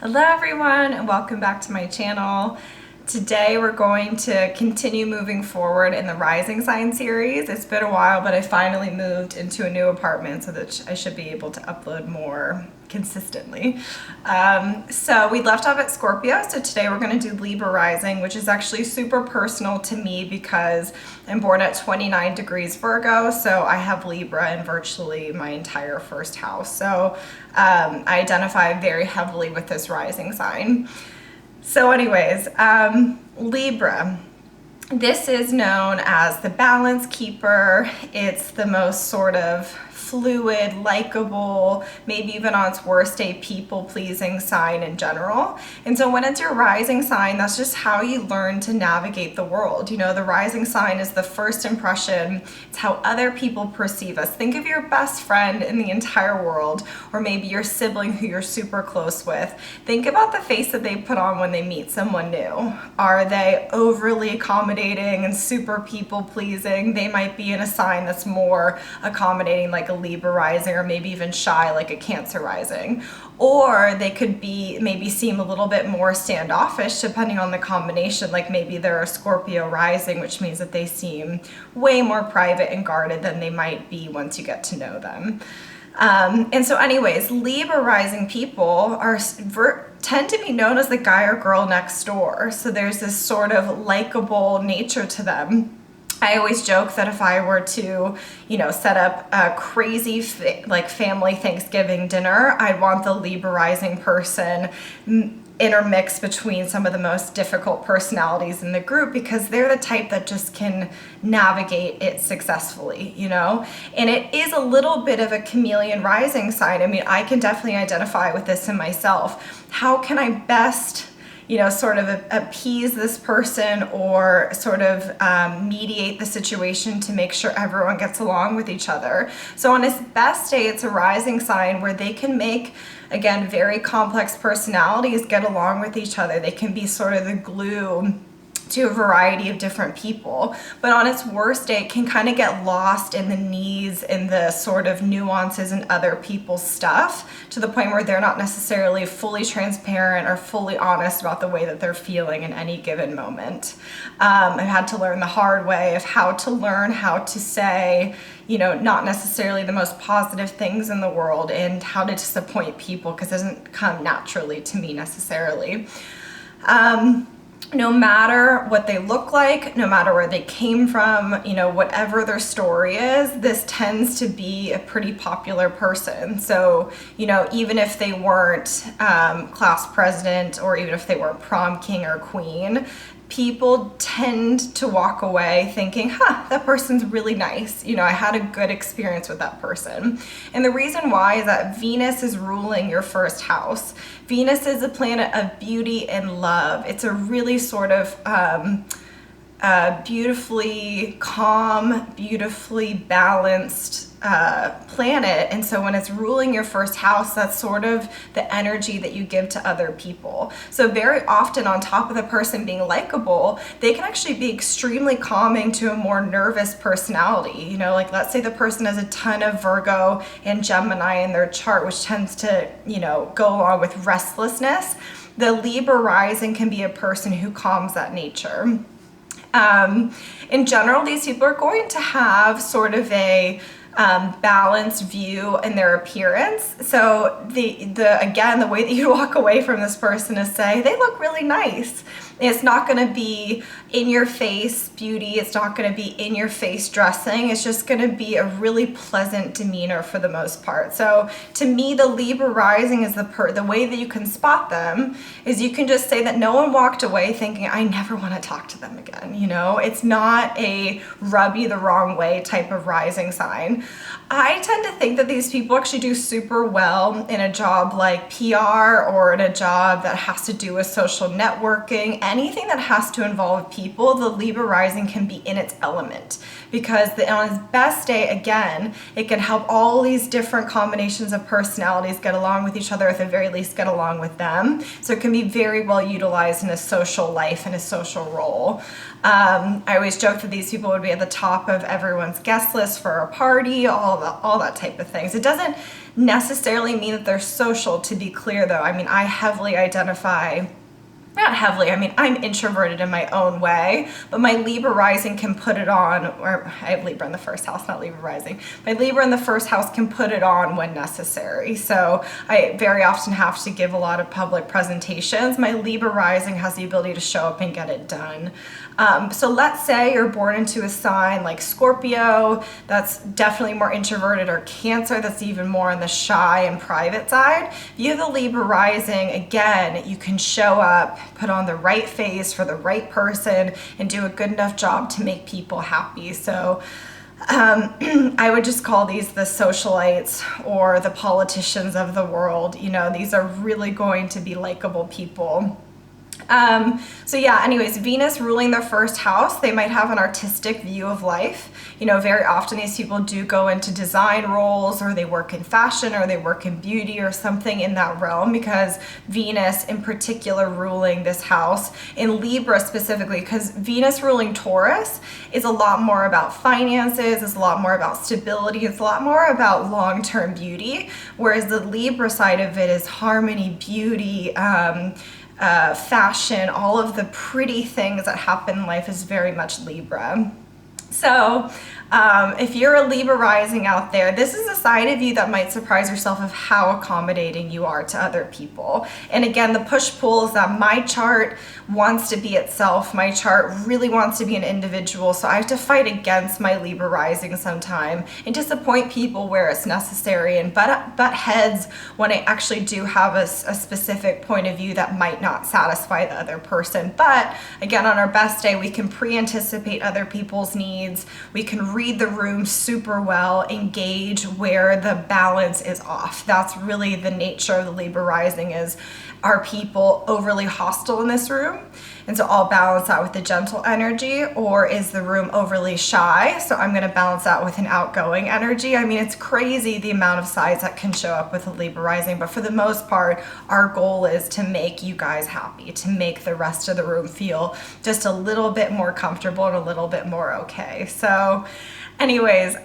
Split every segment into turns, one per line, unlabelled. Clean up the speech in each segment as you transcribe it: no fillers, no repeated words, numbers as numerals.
Hello everyone and welcome back to my channel. Today we're going to continue moving forward in the Rising Sign series. It's been a while, but I finally moved into a new apartment so that I should be able to upload more consistently. So we left off at Scorpio, so today we're going to do Libra Rising, which is actually super personal to me because I'm born at 29 degrees Virgo, so I have Libra in virtually my entire first house. So I identify very heavily with this rising sign. So anyways, Libra. This is known as the balance keeper. It's the most sort of fluid, likable, maybe even on its worst day, people-pleasing sign in general. And so when it's your rising sign, that's just how you learn to navigate the world. You know, the rising sign is the first impression. It's how other people perceive us. Think of your best friend in the entire world, or maybe your sibling who you're super close with. Think about the face that they put on when they meet someone new. Are they overly accommodating and super people-pleasing? They might be in a sign that's more accommodating, like a Libra rising, or maybe even shy like a Cancer rising. Or they could be maybe seem a little bit more standoffish depending on the combination, like maybe they're a Scorpio rising, which means that they seem way more private and guarded than they might be once you get to know them. And so anyways, Libra rising people tend to be known as the guy or girl next door. So there's this sort of likable nature to them. I always joke that if I were to, set up a crazy family Thanksgiving dinner, I'd want the Libra rising person intermixed between some of the most difficult personalities in the group, because they're the type that just can navigate it successfully, And it is a little bit of a chameleon rising sign. I mean, I can definitely identify with this in myself. How can I best sort of appease this person or sort of mediate the situation to make sure everyone gets along with each other. So on its best day, it's a rising sign where they can make, again, very complex personalities get along with each other. They can be sort of the glue to a variety of different people. But on its worst day, it can kind of get lost in the needs and the sort of nuances in other people's stuff, to the point where they're not necessarily fully transparent or fully honest about the way that they're feeling in any given moment. I've had to learn the hard way of how to say, not necessarily the most positive things in the world, and how to disappoint people, because it doesn't come naturally to me necessarily. No matter what they look like, no matter where they came from, whatever their story is, this tends to be a pretty popular person. So, even if they weren't class president, or even if they weren't prom king or queen, people tend to walk away thinking, that person's really nice. I had a good experience with that person. And the reason why is that Venus is ruling your first house. Venus is a planet of beauty and love. It's a really sort of beautifully calm, beautifully balanced planet. And so when it's ruling your first house, that's sort of the energy that you give to other people. So very often, on top of the person being likable, they can actually be extremely calming to a more nervous personality. Like let's say the person has a ton of Virgo and Gemini in their chart, which tends to, go along with restlessness. The Libra rising can be a person who calms that nature. In general, these people are going to have sort of a balanced view in their appearance. So the way that you walk away from this person is say, they look really nice. It's not going to be in your face beauty. It's not going to be in your face dressing. It's just going to be a really pleasant demeanor for the most part. So to me, the Libra rising is the way that you can spot them is you can just say that no one walked away thinking, I never want to talk to them again. It's not a rub you the wrong way type of rising sign. I tend to think that these people actually do super well in a job like PR, or in a job that has to do with social networking. Anything that has to involve people, the Libra rising can be in its element, because on its best day, again, it can help all these different combinations of personalities get along with each other, at the very least get along with them. So it can be very well utilized in a social life and a social role. I always joke that these people would be at the top of everyone's guest list for a party, all that type of things. It doesn't necessarily mean that they're social, to be clear though. I mean, I heavily identify, not heavily, I mean, I'm introverted in my own way, but my Libra rising can put it on, or I have Libra in the first house, not Libra rising. My Libra in the first house can put it on when necessary. So I very often have to give a lot of public presentations. My Libra rising has the ability to show up and get it done. So let's say you're born into a sign like Scorpio, that's definitely more introverted, or Cancer, that's even more on the shy and private side. If you have the Libra rising, again, you can show up, put on the right face for the right person, and do a good enough job to make people happy. So I would just call these the socialites or the politicians of the world. You know, these are really going to be likable people. So yeah, anyways, Venus ruling their first house, they might have an artistic view of life. You know, very often these people do go into design roles, or they work in fashion, or they work in beauty, or something in that realm, because Venus in particular ruling this house, in Libra specifically, because Venus ruling Taurus is a lot more about finances, is a lot more about stability, it's a lot more about long-term beauty, whereas the Libra side of it is harmony, beauty, fashion, all of the pretty things that happen in life is very much Libra. So if you're a Libra rising out there, this is a side of you that might surprise yourself of how accommodating you are to other people. And again, the push-pull is that my chart wants to be itself. My chart really wants to be an individual. So I have to fight against my Libra rising sometime and disappoint people where it's necessary, and butt heads when I actually do have a specific point of view that might not satisfy the other person. But again, on our best day, we can pre-anticipate other people's needs. We can read the room super well, engage where the balance is off. That's really the nature of the Libra rising, is, are people overly hostile in this room? And so I'll balance that with the gentle energy, or is the room overly shy? So I'm gonna balance that with an outgoing energy. I mean, it's crazy the amount of sides that can show up with a Libra rising, but for the most part, our goal is to make you guys happy, to make the rest of the room feel just a little bit more comfortable and a little bit more okay. So anyways,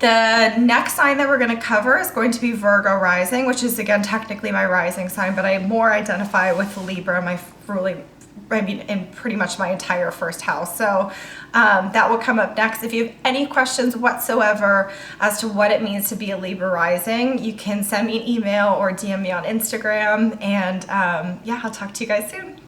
the next sign that we're going to cover is going to be Virgo rising, which is again technically my rising sign, but I more identify with Libra, my ruling, I mean, in pretty much my entire first house. So that will come up next. If you have any questions whatsoever as to what it means to be a Libra rising, you can send me an email or DM me on Instagram. And yeah, I'll talk to you guys soon.